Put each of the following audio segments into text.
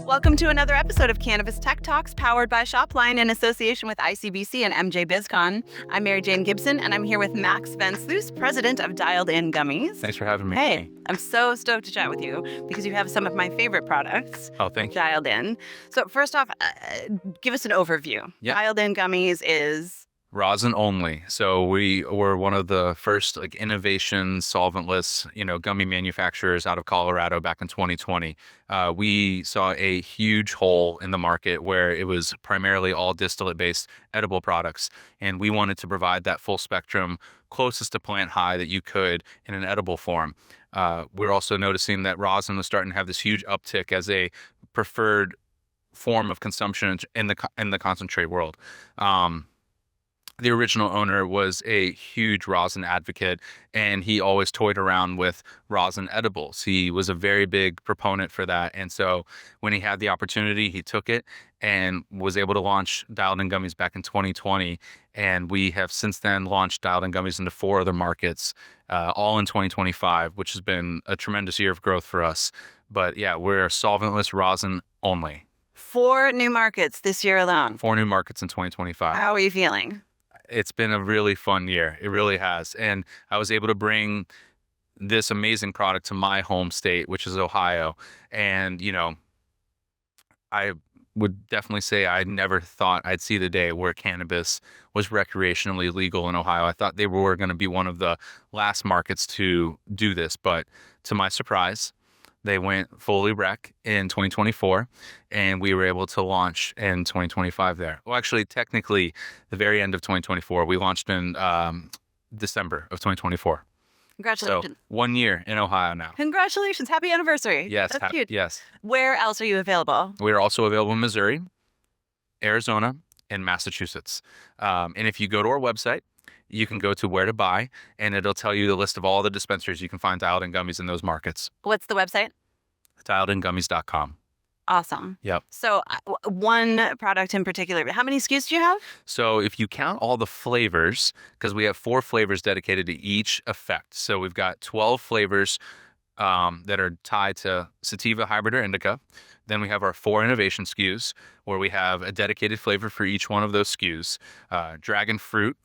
Welcome to another episode of Cannabis Tech Talks, powered by Shopline in association with ICBC and MJ BizCon. I'm Mary Jane Gibson, and I'm here with Max Vansluys, president of Dialed In Gummies. Thanks for having me. Hey, I'm so stoked to chat with you because you have some of my favorite products. Oh, thank you. Dialed In. So first off, give us an overview. Yeah. Dialed In Gummies is... Rosin only. So we were one of the first innovation solventless, gummy manufacturers out of Colorado back in 2020. We saw a huge hole in the market where it was primarily all distillate-based edible products. And we wanted to provide that full spectrum closest to plant high that you could in an edible form. We're also noticing that rosin was starting to have this huge uptick as a preferred form of consumption in the concentrate world. The original owner was a huge rosin advocate, and he always toyed around with rosin edibles. He was a very big proponent for that. And so when he had the opportunity, he took it and was able to launch Dialed In Gummies back in 2020. And we have since then launched Dialed In Gummies into 4 other markets, all in 2025, which has been a tremendous year of growth for us. But yeah, we're solventless rosin only. 4 new markets this year alone. 4 new markets in 2025. How are you feeling? It's been a really fun year. It really has. And I was able to bring this amazing product to my home state, which is Ohio. And, I would definitely say I never thought I'd see the day where cannabis was recreationally legal in Ohio. I thought they were going to be one of the last markets to do this. But to my surprise, they went fully rec in 2024, and we were able to launch in 2025 there. Well, actually, technically, the very end of 2024. We launched in December of 2024. Congratulations. So 1 year in Ohio now. Congratulations. Happy anniversary. Yes. That's cute. Yes. Where else are you available? We're also available in Missouri, Arizona, and Massachusetts. And if you go to our website, you can go to where to buy, and it'll tell you the list of all the dispensaries you can find Dialed In Gummies in those markets. What's the website? Dialedingummies.com. Awesome. Yep. So one product in particular, how many SKUs do you have? So if you count all the flavors, because we have 4 flavors dedicated to each effect. So we've got 12 flavors that are tied to sativa, hybrid, or indica. Then we have our 4 innovation SKUs, where we have a dedicated flavor for each one of those SKUs. Dragon fruit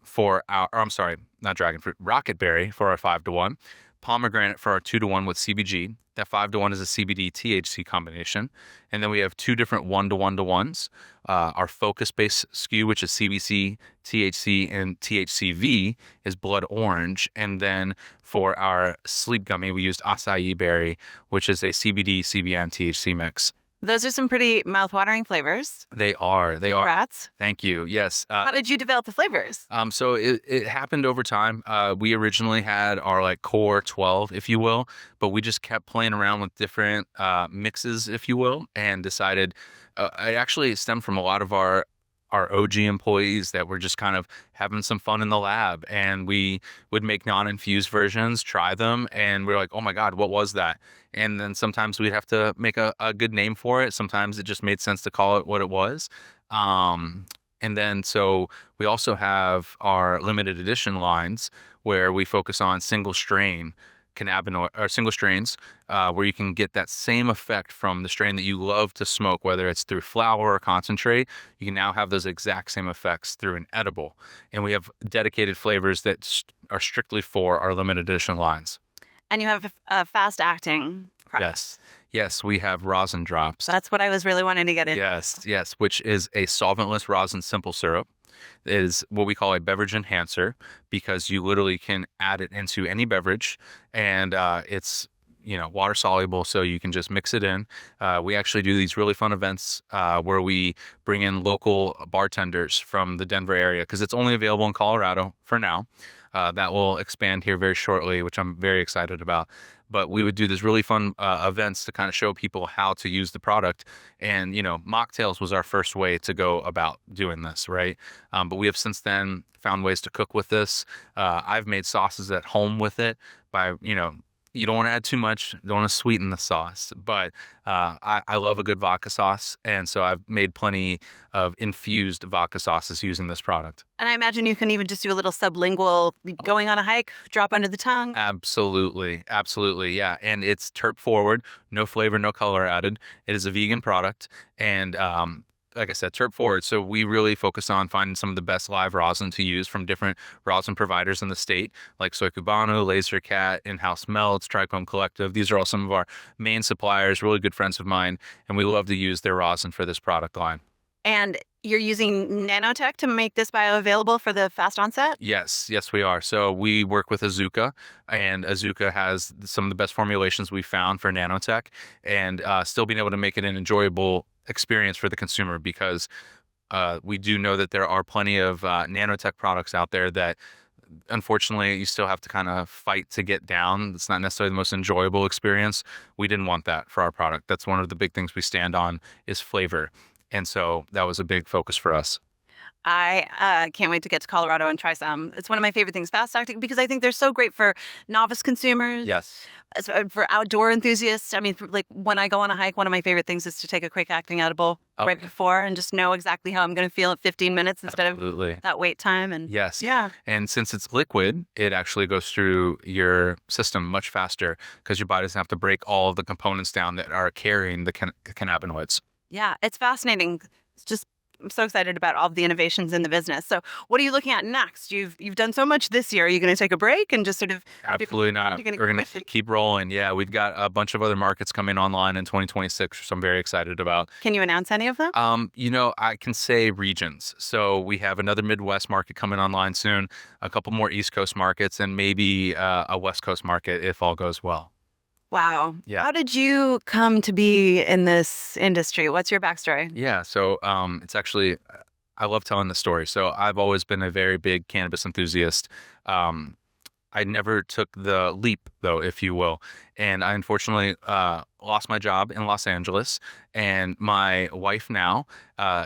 not dragon fruit, rocket berry for our 5-to-1, pomegranate for our 2-to-1 with CBG. That 5-to-1 is a CBD THC combination. And then we have 2 different 1-to-1-to-1s. Our focus-based SKU, which is CBC, THC, and THCV, is blood orange. And then for our sleep gummy, we used acai berry, which is a CBD, CBN, THC mix. Those are some pretty mouth-watering flavors. They are. Congrats. Thank you. Yes. How did you develop the flavors? So it happened over time. We originally had our core 12, if you will, but we just kept playing around with different mixes, if you will, and decided it actually stemmed from a lot of our OG employees that were just kind of having some fun in the lab, and we would make non-infused versions, try them, and we're like, oh my God, what was that? And then sometimes we'd have to make a good name for it. Sometimes it just made sense to call it what it was. And then so we also have our limited edition lines where we focus on single strain cannabinoid or single strains, where you can get that same effect from the strain that you love to smoke, whether it's through flower or concentrate. You can now have those exact same effects through an edible. And we have dedicated flavors that are strictly for our limited edition lines. And you have a fast-acting product. Yes, we have rosin drops. That's what I was really wanting to get into. Yes, which is a solventless rosin simple syrup. It is what we call a beverage enhancer, because you literally can add it into any beverage, and it's water soluble, so you can just mix it in. We actually do these really fun events where we bring in local bartenders from the Denver area, because it's only available in Colorado for now. That will expand here very shortly, which I'm very excited about. But we would do these really fun events to kind of show people how to use the product. And, mocktails was our first way to go about doing this, right? But we have since then found ways to cook with this. I've made sauces at home with it by, You don't want to add too much. Don't want to sweeten the sauce, but I love a good vodka sauce, and so I've made plenty of infused vodka sauces using this product. And I imagine you can even just do a little sublingual going on a hike, drop under the tongue. Absolutely, absolutely, yeah. And it's terp forward, no flavor, no color added. It is a vegan product, and like I said, terp forward. So we really focus on finding some of the best live rosin to use from different rosin providers in the state, like Soy Cubano, Laser Cat, In-House Melts, Trichome Collective. These are all some of our main suppliers, really good friends of mine, and we love to use their rosin for this product line. And you're using nanotech to make this bioavailable for the fast onset? Yes, yes, we are. So we work with Azuka, and Azuka has some of the best formulations we found for nanotech, and still being able to make it an enjoyable experience for the consumer, because we do know that there are plenty of nanotech products out there that unfortunately you still have to kind of fight to get down. It's not necessarily the most enjoyable experience. We didn't want that for our product. That's one of the big things we stand on is flavor. And so that was a big focus for us. I can't wait to get to Colorado and try some. It's one of my favorite things, fast acting, because I think they're so great for novice consumers. Yes. For outdoor enthusiasts. I mean, like when I go on a hike, one of my favorite things is to take a quick acting edible right before and just know exactly how I'm going to feel at 15 minutes instead Absolutely. of that wait time. And Yes. yeah. And since it's liquid, it actually goes through your system much faster because your body doesn't have to break all of the components down that are carrying the cannabinoids. Yeah, it's fascinating. It's just I'm so excited about all of the innovations in the business. So, what are you looking at next? You've done so much this year. Are you going to take a break and just sort of? Absolutely not. We're going to keep rolling. Yeah, we've got a bunch of other markets coming online in 2026, which I'm very excited about. Can you announce any of them? I can say regions. So we have another Midwest market coming online soon, a couple more East Coast markets, and maybe a West Coast market if all goes well. Wow. Yeah. How did you come to be in this industry? What's your backstory? Yeah. So it's actually, I love telling the story. So I've always been a very big cannabis enthusiast. I never took the leap, though, if you will. And I unfortunately lost my job in Los Angeles. And my wife now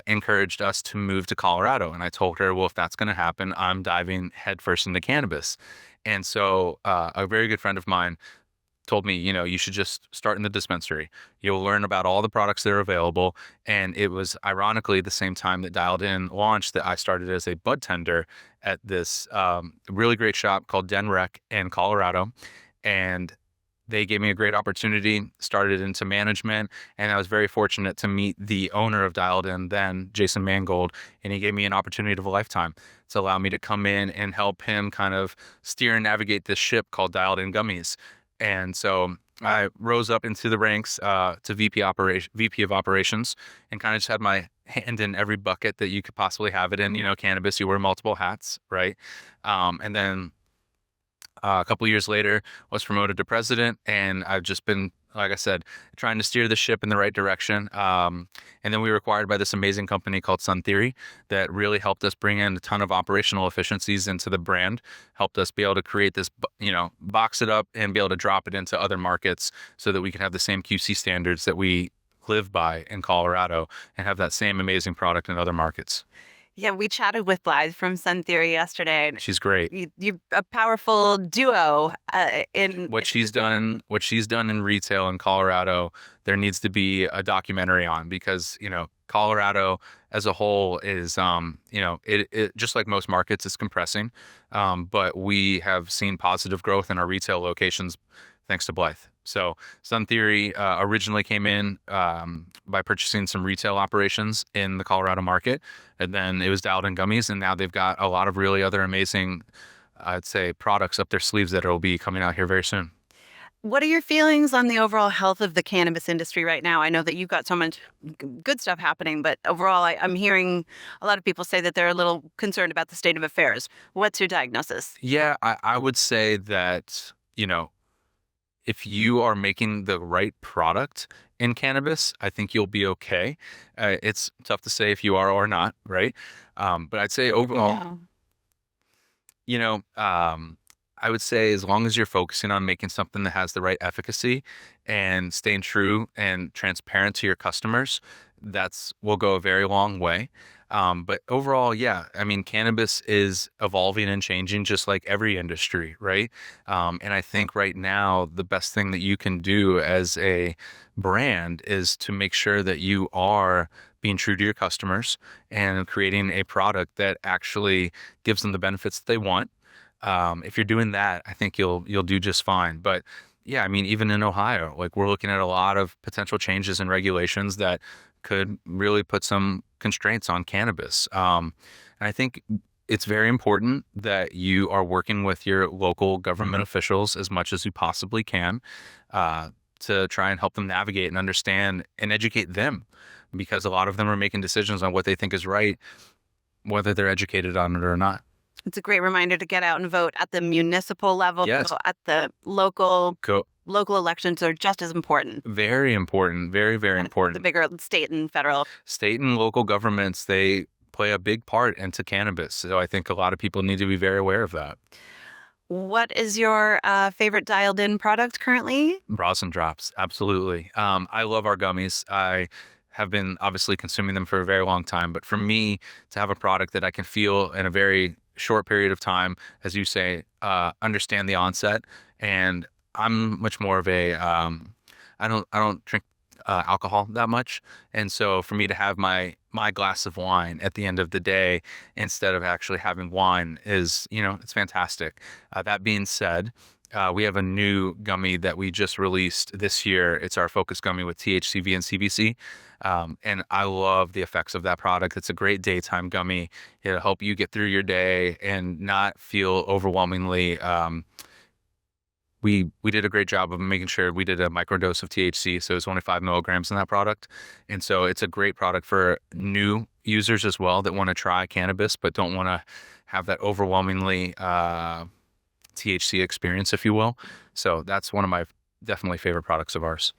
encouraged us to move to Colorado. And I told her, well, if that's going to happen, I'm diving headfirst into cannabis. And so a very good friend of mine told me, you should just start in the dispensary. You'll learn about all the products that are available. And it was ironically the same time that Dialed In launched that I started as a budtender at this really great shop called Denrec in Colorado. And they gave me a great opportunity, started into management, and I was very fortunate to meet the owner of Dialed In then, Jason Mangold, and he gave me an opportunity of a lifetime to allow me to come in and help him kind of steer and navigate this ship called Dialed In Gummies. And so I rose up into the ranks to VP of operations, and kind of just had my hand in every bucket that you could possibly have it in. Cannabis, you wear multiple hats, right? And then a couple of years later, was promoted to president, and I've just been, like I said, trying to steer the ship in the right direction. And then we were acquired by this amazing company called Sun Theory that really helped us bring in a ton of operational efficiencies into the brand, helped us be able to create this, box it up and be able to drop it into other markets so that we can have the same QC standards that we live by in Colorado and have that same amazing product in other markets. Yeah, we chatted with Blythe from Sun Theory yesterday. She's great. You're a powerful duo in what she's done in retail in Colorado. There needs to be a documentary on, because Colorado as a whole is it just like most markets, it's compressing, but we have seen positive growth in our retail locations thanks to Blythe. So Sun Theory originally came in by purchasing some retail operations in the Colorado market, and then it was Dialed In Gummies, and now they've got a lot of really other amazing, I'd say, products up their sleeves that will be coming out here very soon. What are your feelings on the overall health of the cannabis industry right now? I know that you've got so much good stuff happening, but overall, I'm hearing a lot of people say that they're a little concerned about the state of affairs. What's your diagnosis? Yeah, I would say that, if you are making the right product in cannabis, I think you'll be okay. It's tough to say if you are or not, right? But I'd say overall, I would say as long as you're focusing on making something that has the right efficacy and staying true and transparent to your customers, will go a very long way. But overall, yeah, I mean, cannabis is evolving and changing just like every industry, right? And I think right now, the best thing that you can do as a brand is to make sure that you are being true to your customers and creating a product that actually gives them the benefits that they want. If you're doing that, I think you'll do just fine. But yeah, I mean, even in Ohio, like we're looking at a lot of potential changes and regulations that could really put some constraints on cannabis. And I think it's very important that you are working with your local government officials as much as you possibly can to try and help them navigate and understand and educate them, because a lot of them are making decisions on what they think is right, whether they're educated on it or not. It's a great reminder to get out and vote at the municipal level, Yes. at the local. Go. Local elections are just as important. Very important. Very, very The important. bigger state and federal. State and local governments, they play a big part into cannabis. So I think a lot of people need to be very aware of that. What is your favorite dialed in product currently? Rosin drops. Absolutely. I love our gummies. I have been obviously consuming them for a very long time, but for me to have a product that I can feel in a very short period of time, as you say, understand the onset. And I'm much more of a, I don't drink alcohol that much. And so for me to have my glass of wine at the end of the day instead of actually having wine is, it's fantastic. That being said, we have a new gummy that we just released this year. It's our focus gummy with THCV and CBC. And I love the effects of that product. It's a great daytime gummy. It'll help you get through your day and not feel overwhelmingly. We did a great job of making sure we did a microdose of THC, so it's only 5 milligrams in that product. And so it's a great product for new users as well that want to try cannabis but don't want to have that overwhelmingly THC experience, if you will. So that's one of my definitely favorite products of ours.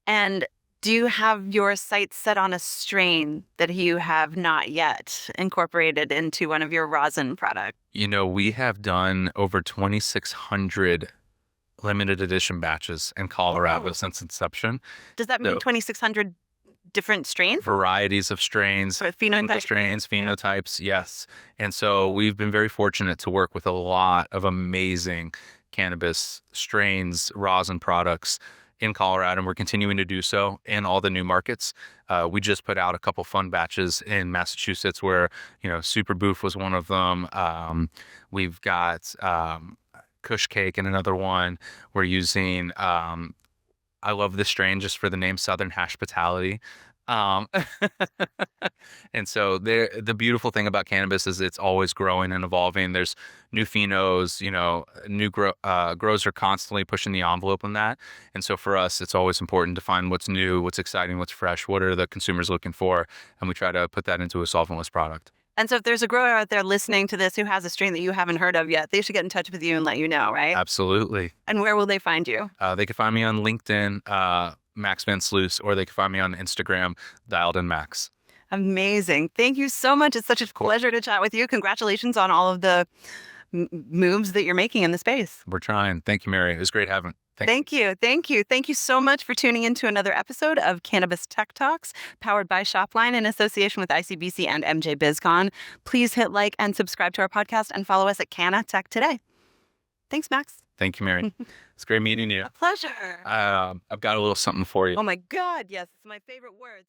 And do you have your sights set on a strain that you have not yet incorporated into one of your rosin products? We have done over 2,600 limited edition batches in Colorado since inception. Does that mean So- 2,600 different strains? Varieties of strains, Or phenotypes? strains, phenotypes, yes. And so we've been very fortunate to work with a lot of amazing cannabis strains, rosin products in Colorado, and we're continuing to do so in all the new markets. We just put out a couple fun batches in Massachusetts where, Super Boof was one of them. We've got Kush Cake and another one. We're using, I love this strain just for the name Southern Hospitality. And so the beautiful thing about cannabis is it's always growing and evolving. There's new phenos, new grows are constantly pushing the envelope on that. And so for us, it's always important to find what's new, what's exciting, what's fresh, what are the consumers looking for, and we try to put that into a solventless product. And so if there's a grower out there listening to this who has a strain that you haven't heard of yet, they should get in touch with you and let you know, right? Absolutely. And where will they find you? They can find me on LinkedIn, Max Vansluys, or they can find me on Instagram, Dialed In Max. Amazing. Thank you so much. It's such a pleasure to chat with you. Congratulations on all of the moves that you're making in the space. We're trying. Thank you, Mary. It was great having. Thank you. Thank you. Thank you so much for tuning in to another episode of Cannabis Tech Talks, powered by Shopline in association with ICBC and MJ BizCon. Please hit like and subscribe to our podcast and follow us at Canna Tech today. Thanks, Max. Thank you, Mary. It's great meeting you. A pleasure. I've got a little something for you. Oh my God. Yes. It's my favorite words.